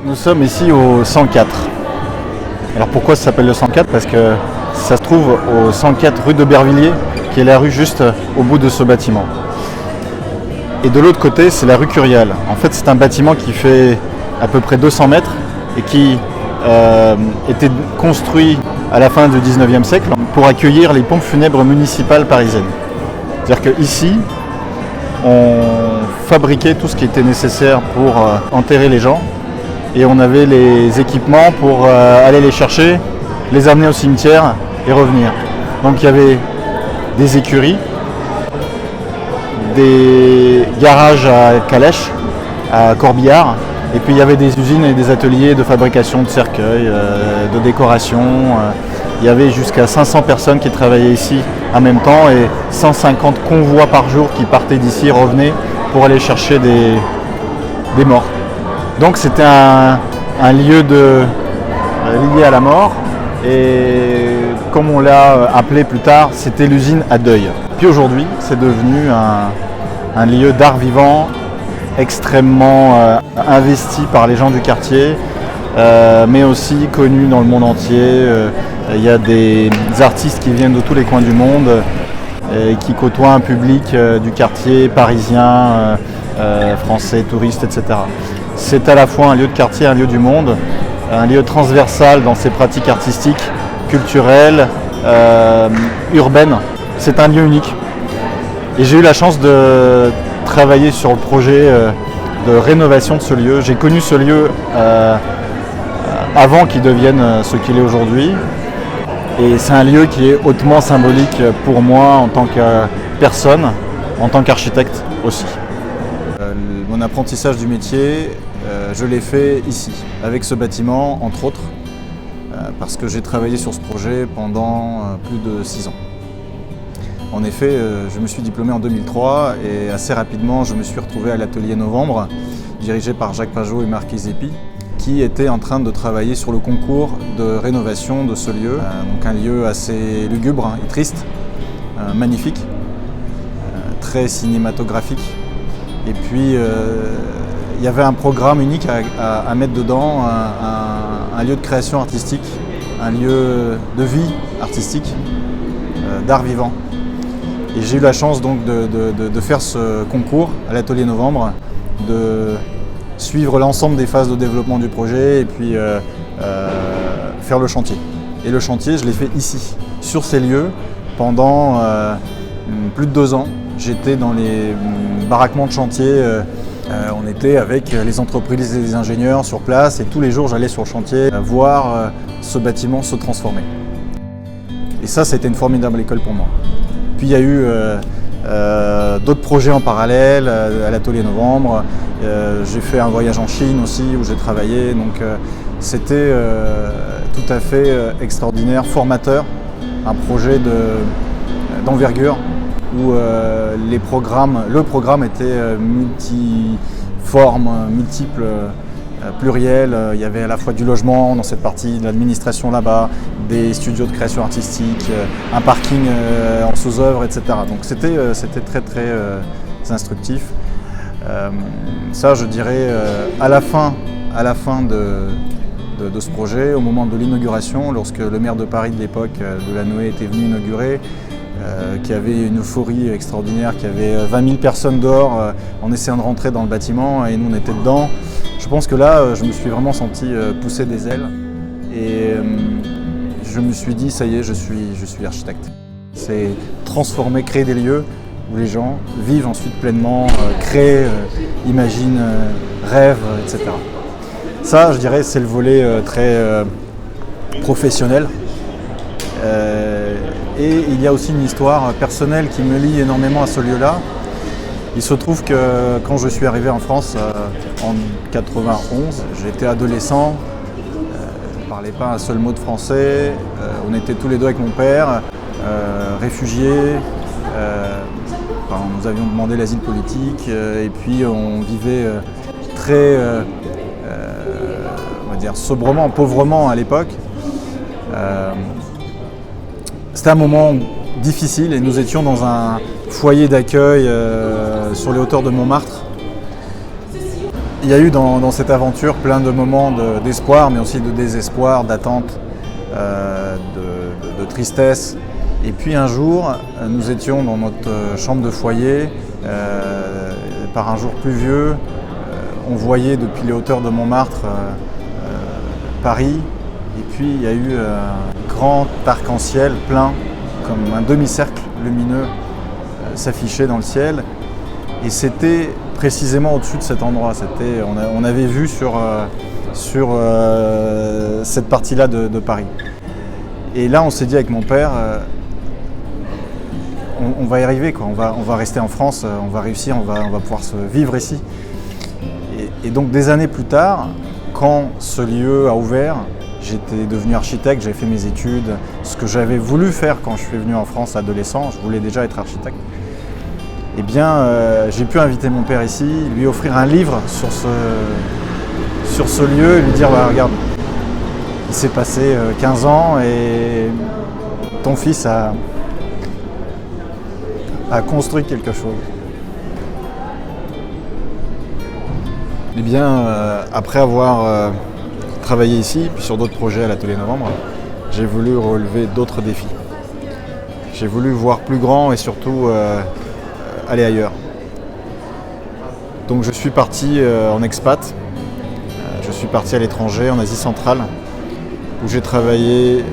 Nous sommes ici au 104. Alors pourquoi ça s'appelle le 104? Parce que ça se trouve au 104 rue de Bervilliers, qui est la rue juste au bout de ce bâtiment. Et de l'autre côté, c'est la rue Curial. En fait, c'est un bâtiment qui fait à peu près 200 mètres et qui était construit à la fin du 19e siècle pour accueillir les pompes funèbres municipales parisiennes. C'est-à-dire qu'ici, on fabriquait tout ce qui était nécessaire pour enterrer les gens et on avait les équipements pour aller les chercher, les amener au cimetière et revenir. Donc il y avait des écuries, des garages à calèches, à corbillard, et puis il y avait des usines et des ateliers de fabrication de cercueils, de décoration. Il y avait jusqu'à 500 personnes qui travaillaient ici en même temps et 150 convois par jour qui partaient d'ici et revenaient pour aller chercher des morts. Donc c'était un lieu lié à la mort et comme on l'a appelé plus tard, c'était l'usine à deuil. Puis aujourd'hui, c'est devenu un lieu d'art vivant extrêmement investi par les gens du quartier, mais aussi connu dans le monde entier. Il y a des artistes qui viennent de tous les coins du monde et qui côtoient un public du quartier parisien, français, touristes, etc. C'est à la fois un lieu de quartier, un lieu du monde, un lieu transversal dans ses pratiques artistiques, culturelles, urbaines. C'est un lieu unique. Et j'ai eu la chance de travailler sur le projet de rénovation de ce lieu. J'ai connu ce lieu avant qu'il devienne ce qu'il est aujourd'hui. Et c'est un lieu qui est hautement symbolique pour moi en tant que personne, en tant qu'architecte aussi. Mon apprentissage du métier, je l'ai fait ici, avec ce bâtiment, entre autres, parce que j'ai travaillé sur ce projet pendant plus de 6 ans. En effet, je me suis diplômé en 2003 et assez rapidement, je me suis retrouvé à l'atelier Novembre, dirigé par Jacques Pajot et Marc Ezepi, qui était en train de travailler sur le concours de rénovation de ce lieu. Donc un lieu assez lugubre et triste, magnifique, très cinématographique. Et puis il y avait un programme unique à mettre dedans, un lieu de création artistique, un lieu de vie artistique, d'art vivant. Et j'ai eu la chance donc de faire ce concours à l'atelier Novembre, de suivre l'ensemble des phases de développement du projet et puis faire le chantier. Et le chantier, je l'ai fait ici, sur ces lieux, pendant plus de 2 ans. J'étais dans les baraquements de chantier, on était avec les entreprises et les ingénieurs sur place et tous les jours j'allais sur le chantier voir ce bâtiment se transformer. Et ça, c'était une formidable école pour moi. Puis il y a eu d'autres projets en parallèle à l'atelier Novembre. J'ai fait un voyage en Chine aussi où j'ai travaillé. Donc c'était tout à fait extraordinaire, formateur. Un projet d'envergure où le programme était multiforme, multiple, pluriel. Il y avait à la fois du logement dans cette partie, de l'administration là-bas, des studios de création artistique, un parking en sous-œuvre, etc. Donc c'était très très instructif. Ça, je dirais, à la fin de ce projet, au moment de l'inauguration, lorsque le maire de Paris de l'époque, Delanoë, était venu inaugurer, qui avait une euphorie extraordinaire, qui avait 20 000 personnes dehors en essayant de rentrer dans le bâtiment et nous on était dedans. Je pense que là, je me suis vraiment senti pousser des ailes et je me suis dit, ça y est, je suis architecte. C'est transformer, créer des lieux où les gens vivent ensuite pleinement, créent, imaginent, rêvent, etc. Ça, je dirais, c'est le volet très professionnel. Et il y a aussi une histoire personnelle qui me lie énormément à ce lieu-là. Il se trouve que quand je suis arrivé en France en 91, j'étais adolescent, je ne parlais pas un seul mot de français, on était tous les deux avec mon père, réfugiés, nous avions demandé l'asile politique et puis on vivait très, on va dire, sobrement, pauvrement à l'époque. C'était un moment difficile et nous étions dans un foyer d'accueil sur les hauteurs de Montmartre. Il y a eu dans cette aventure plein de moments d'espoir, mais aussi de désespoir, d'attente, de tristesse. Et puis un jour, nous étions dans notre chambre de foyer, par un jour pluvieux, on voyait depuis les hauteurs de Montmartre Paris, et puis il y a eu un grand arc-en-ciel plein, comme un demi-cercle lumineux s'affichait dans le ciel, et c'était précisément au-dessus de cet endroit. On avait vu sur cette partie-là de Paris. Et là, on s'est dit avec mon père, on va y arriver, quoi. On va rester en France, on va réussir, on va pouvoir se vivre ici. Et donc des années plus tard, quand ce lieu a ouvert, j'étais devenu architecte, j'avais fait mes études, ce que j'avais voulu faire quand je suis venu en France adolescent, je voulais déjà être architecte. Eh bien, j'ai pu inviter mon père ici, lui offrir un livre sur ce lieu et lui dire bah, regarde, il s'est passé 15 ans et ton fils a construit quelque chose. Eh bien, après avoir travaillé ici, puis sur d'autres projets à l'Atelier Novembre, j'ai voulu relever d'autres défis. J'ai voulu voir plus grand et surtout aller ailleurs. Donc je suis parti en expat, je suis parti à l'étranger, en Asie centrale, où j'ai travaillé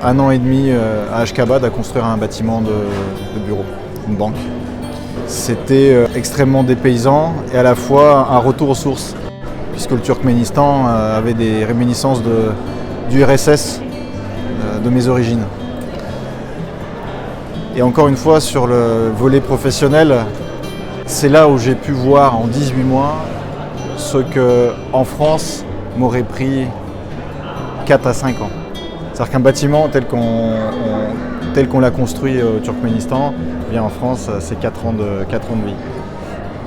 1 an et demi à Ashgabat à construire un bâtiment de bureau, une banque. C'était extrêmement dépaysant et à la fois un retour aux sources, puisque le Turkménistan avait des réminiscences du RSS de mes origines. Et encore une fois, sur le volet professionnel, c'est là où j'ai pu voir en 18 mois ce qu'en France m'aurait pris 4 à 5 ans. C'est-à-dire qu'un bâtiment tel qu'on l'a construit au Turkménistan, eh bien en France, c'est 4 ans de vie.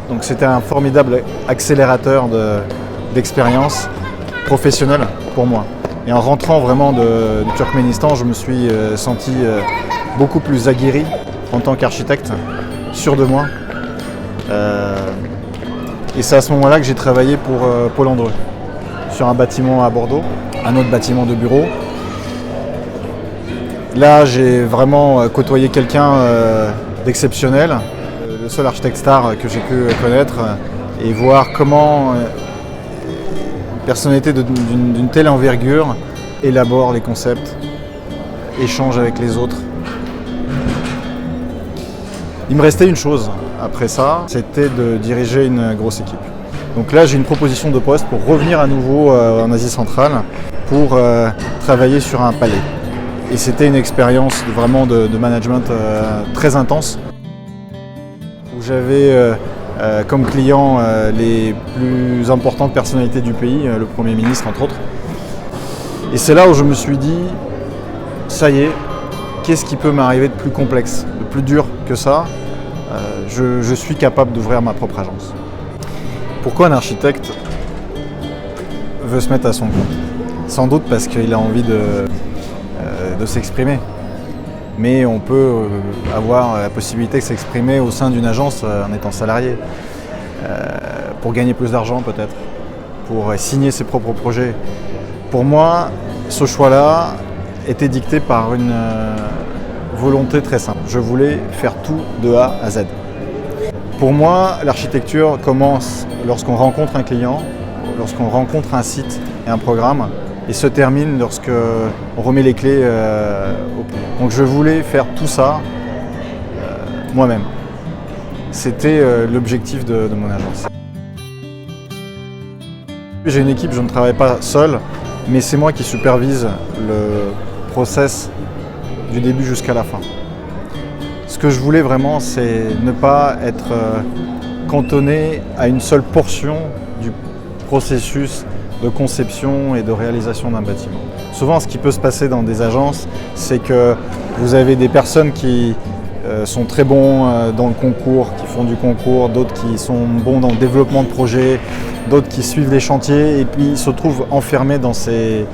Donc c'était un formidable accélérateur d'expérience professionnelle pour moi. Et en rentrant vraiment du Turkménistan, je me suis senti beaucoup plus aguerri en tant qu'architecte, sûr de moi. Et c'est à ce moment-là que j'ai travaillé pour Paul Andreu, sur un bâtiment à Bordeaux, un autre bâtiment de bureau. Là, j'ai vraiment côtoyé quelqu'un d'exceptionnel, le seul architecte star que j'ai pu connaître, et voir comment une personnalité d'une telle envergure élabore les concepts, échange avec les autres. Il me restait une chose après ça, c'était de diriger une grosse équipe. Donc là, j'ai une proposition de poste pour revenir à nouveau en Asie centrale pour travailler sur un palais. Et c'était une expérience vraiment de management très intense, où j'avais comme client les plus importantes personnalités du pays, le Premier ministre entre autres. Et c'est là où je me suis dit, ça y est, qu'est-ce qui peut m'arriver de plus complexe, de plus dur que ça? Je suis capable d'ouvrir ma propre agence. Pourquoi un architecte veut se mettre à son compte? Sans doute parce qu'il a envie de s'exprimer. Mais on peut avoir la possibilité de s'exprimer au sein d'une agence en étant salarié, pour gagner plus d'argent peut-être, pour signer ses propres projets. Pour moi, ce choix-là était dicté par une volonté très simple. Je voulais faire tout de A à Z. Pour moi, l'architecture commence lorsqu'on rencontre un client, lorsqu'on rencontre un site et un programme, et se termine lorsqu'on remet les clés au client. Donc je voulais faire tout ça moi-même. C'était l'objectif de mon agence. J'ai une équipe, je ne travaille pas seul, mais c'est moi qui supervise le process du début jusqu'à la fin. Ce que je voulais vraiment, c'est ne pas être cantonné à une seule portion du processus de conception et de réalisation d'un bâtiment. Souvent, ce qui peut se passer dans des agences, c'est que vous avez des personnes qui sont très bons dans le concours, qui font du concours, d'autres qui sont bons dans le développement de projets, d'autres qui suivent les chantiers et puis ils se trouvent enfermés dans ces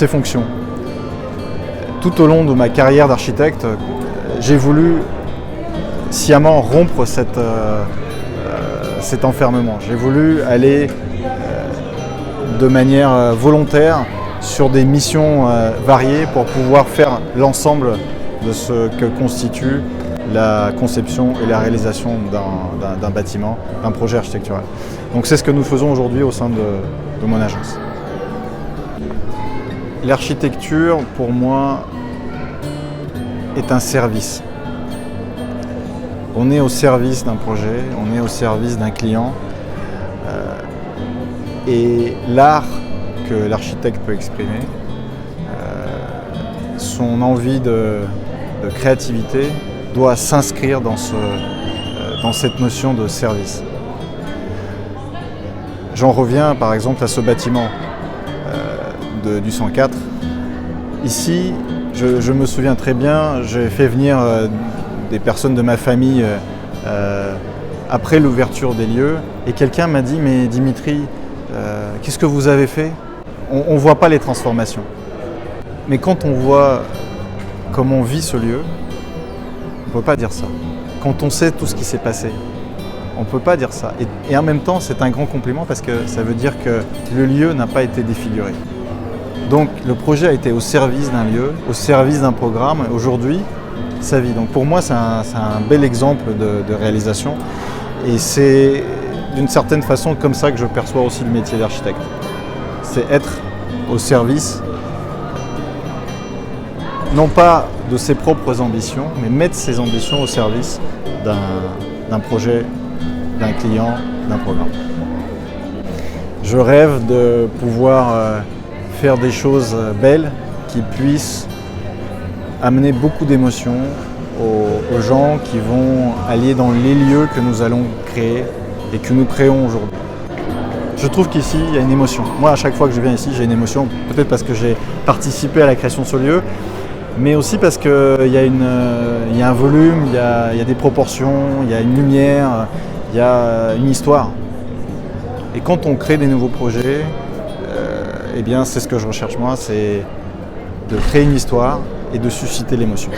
fonctions. Tout au long de ma carrière d'architecte, j'ai voulu sciemment rompre cet enfermement. J'ai voulu aller de manière volontaire sur des missions variées pour pouvoir faire l'ensemble de ce que constitue la conception et la réalisation d'un bâtiment, d'un projet architectural. Donc c'est ce que nous faisons aujourd'hui au sein de mon agence. L'architecture, pour moi, est un service. On est au service d'un projet, on est au service d'un client. Et l'art que l'architecte peut exprimer, son envie de créativité doit s'inscrire dans cette notion de service. J'en reviens par exemple à ce bâtiment du 104. Ici, je me souviens très bien, j'ai fait venir des personnes de ma famille après l'ouverture des lieux et quelqu'un m'a dit « Mais Dimitri, qu'est-ce que vous avez fait ?» On ne voit pas les transformations. Mais quand on voit comment on vit ce lieu, on ne peut pas dire ça. Quand on sait tout ce qui s'est passé, on ne peut pas dire ça. Et en même temps, c'est un grand compliment parce que ça veut dire que le lieu n'a pas été défiguré. Donc le projet a été au service d'un lieu, au service d'un programme. Aujourd'hui, ça vit. Donc pour moi, c'est un bel exemple de réalisation. Et c'est d'une certaine façon comme ça que je perçois aussi le métier d'architecte. C'est être au service, non pas de ses propres ambitions, mais mettre ses ambitions au service d'un projet, d'un client, d'un programme. Je rêve de pouvoir faire des choses belles qui puissent amener beaucoup d'émotions aux gens qui vont aller dans les lieux que nous allons créer et que nous créons aujourd'hui. Je trouve qu'ici, il y a une émotion. Moi, à chaque fois que je viens ici, j'ai une émotion, peut-être parce que j'ai participé à la création de ce lieu, mais aussi parce qu'il y a un volume, il y a des proportions, il y a une lumière, il y a une histoire. Et quand on crée des nouveaux projets, eh bien, c'est ce que je recherche moi, c'est de créer une histoire et de susciter l'émotion.